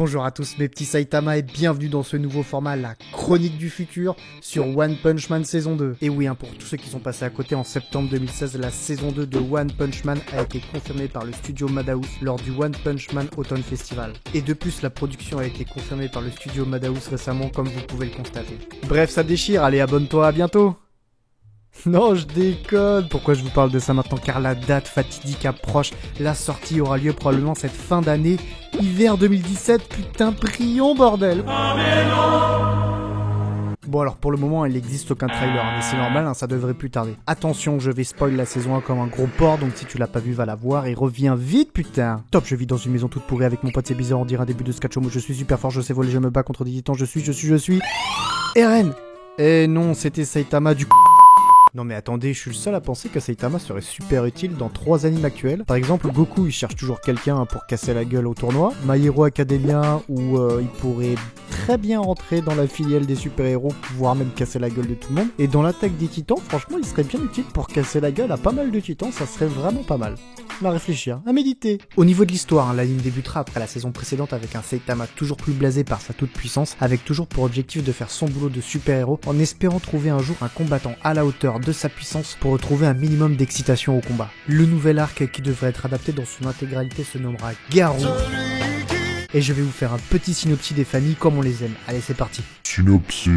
Bonjour à tous mes petits Saitama et bienvenue dans ce nouveau format, la chronique du futur sur One Punch Man saison 2. Et oui, pour tous ceux qui sont passés à côté, en septembre 2016, la saison 2 de One Punch Man a été confirmée par le studio Madhouse lors du One Punch Man Autumn Festival. Et de plus, la production a été confirmée par le studio Madhouse récemment, comme vous pouvez le constater. Bref, ça déchire, allez abonne-toi, à bientôt. Non, je déconne. Pourquoi je vous parle de ça maintenant? Car la date fatidique approche. La sortie aura lieu probablement cette fin d'année. Hiver 2017, putain, prions bordel. Bon alors pour le moment il n'existe aucun trailer, mais c'est normal, ça devrait plus tarder. Attention, je vais spoil la saison 1 comme un gros porc, donc si tu l'as pas vu va la voir et reviens vite putain. Top, je vis dans une maison toute pourrie avec mon pote, c'est bizarre, on dirait un début de sketch homo, je suis super fort, je sais voler, je me bats contre des titans, je suis... Eren. Eh non, c'était Saitama du Non mais attendez, je suis le seul à penser que Saitama serait super utile dans 3 animes actuels. Par exemple, Goku, il cherche toujours quelqu'un pour casser la gueule au tournoi. My Hero Academia, où il pourrait très bien rentrer dans la filiale des super-héros, voire même casser la gueule de tout le monde. Et dans l'attaque des titans, franchement, il serait bien utile pour casser la gueule à pas mal de titans, ça serait vraiment pas mal. À réfléchir, à méditer. Au niveau de l'histoire, l'anime débutera après la saison précédente avec un Saitama toujours plus blasé par sa toute-puissance, avec toujours pour objectif de faire son boulot de super-héros, en espérant trouver un jour un combattant à la hauteur de sa puissance pour retrouver un minimum d'excitation au combat. Le nouvel arc qui devrait être adapté dans son intégralité se nommera Garou. Et je vais vous faire un petit synopsis des familles comme on les aime. Allez, c'est parti. Synopsis.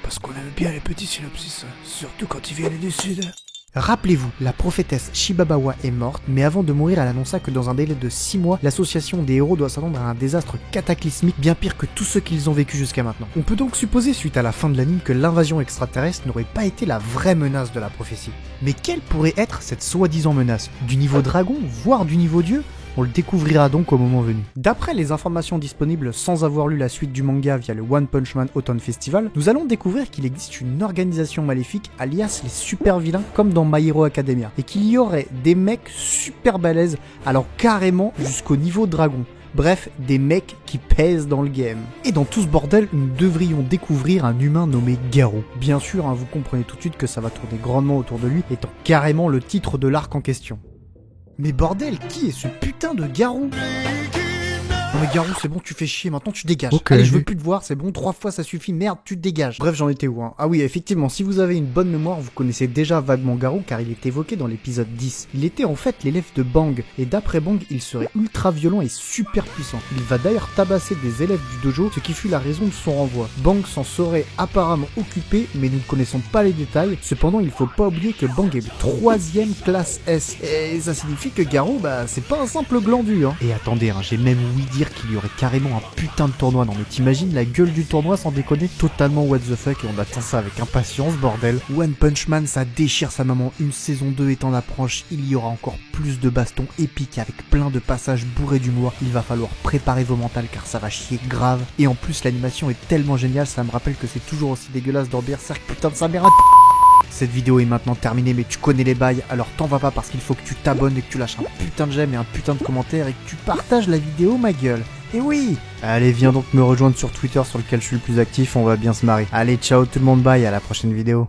Parce qu'on aime bien les petits synopsis, surtout quand ils viennent du sud. Rappelez-vous, la prophétesse Shibabawa est morte, mais avant de mourir, elle annonça que dans un délai de 6 mois, l'association des héros doit s'attendre à un désastre cataclysmique bien pire que tout ce qu'ils ont vécu jusqu'à maintenant. On peut donc supposer, suite à la fin de l'anime, que l'invasion extraterrestre n'aurait pas été la vraie menace de la prophétie. Mais quelle pourrait être cette soi-disant menace? Du niveau dragon, voire du niveau dieu? On le découvrira donc au moment venu. D'après les informations disponibles sans avoir lu la suite du manga via le One Punch Man Autumn Festival, nous allons découvrir qu'il existe une organisation maléfique alias les super vilains comme dans My Hero Academia, et qu'il y aurait des mecs super balèzes, alors carrément jusqu'au niveau dragon. Bref, des mecs qui pèsent dans le game. Et dans tout ce bordel, nous devrions découvrir un humain nommé Garou. Bien sûr, vous comprenez tout de suite que ça va tourner grandement autour de lui, étant carrément le titre de l'arc en question. Mais bordel, qui est ce putain de Garou? Non mais Garou, c'est bon, tu fais chier, maintenant tu dégages. Okay. Allez, je veux plus te voir, c'est bon, 3 fois ça suffit, merde, tu te dégages. Bref, j'en étais où Ah oui, effectivement, si vous avez une bonne mémoire, vous connaissez déjà vaguement Garou car il est évoqué dans l'épisode 10. Il était en fait l'élève de Bang, et d'après Bang, il serait ultra violent et super puissant. Il va d'ailleurs tabasser des élèves du dojo, ce qui fut la raison de son renvoi. Bang s'en serait apparemment occupé, mais nous ne connaissons pas les détails. Cependant, il faut pas oublier que Bang est 3ème classe S, et ça signifie que Garou, c'est pas un simple glandu, Et attendez, j'ai même ouï dire qu'il y aurait carrément un putain de tournoi. Non mais t'imagines la gueule du tournoi sans déconner, totalement what the fuck, et on attend ça avec impatience bordel. One Punch Man, ça déchire sa maman, une saison 2 est en approche, il y aura encore plus de bastons épiques avec plein de passages bourrés d'humour, il va falloir préparer vos mentales car ça va chier grave, et en plus l'animation est tellement géniale, ça me rappelle que c'est toujours aussi dégueulasse dans Berserk, putain de sa mère. Cette vidéo est maintenant terminée, mais tu connais les bails, alors t'en vas pas parce qu'il faut que tu t'abonnes et que tu lâches un putain de j'aime et un putain de commentaire et que tu partages la vidéo, ma gueule. Et oui! Allez, viens donc me rejoindre sur Twitter sur lequel je suis le plus actif, on va bien se marrer. Allez, ciao tout le monde, bye, à la prochaine vidéo.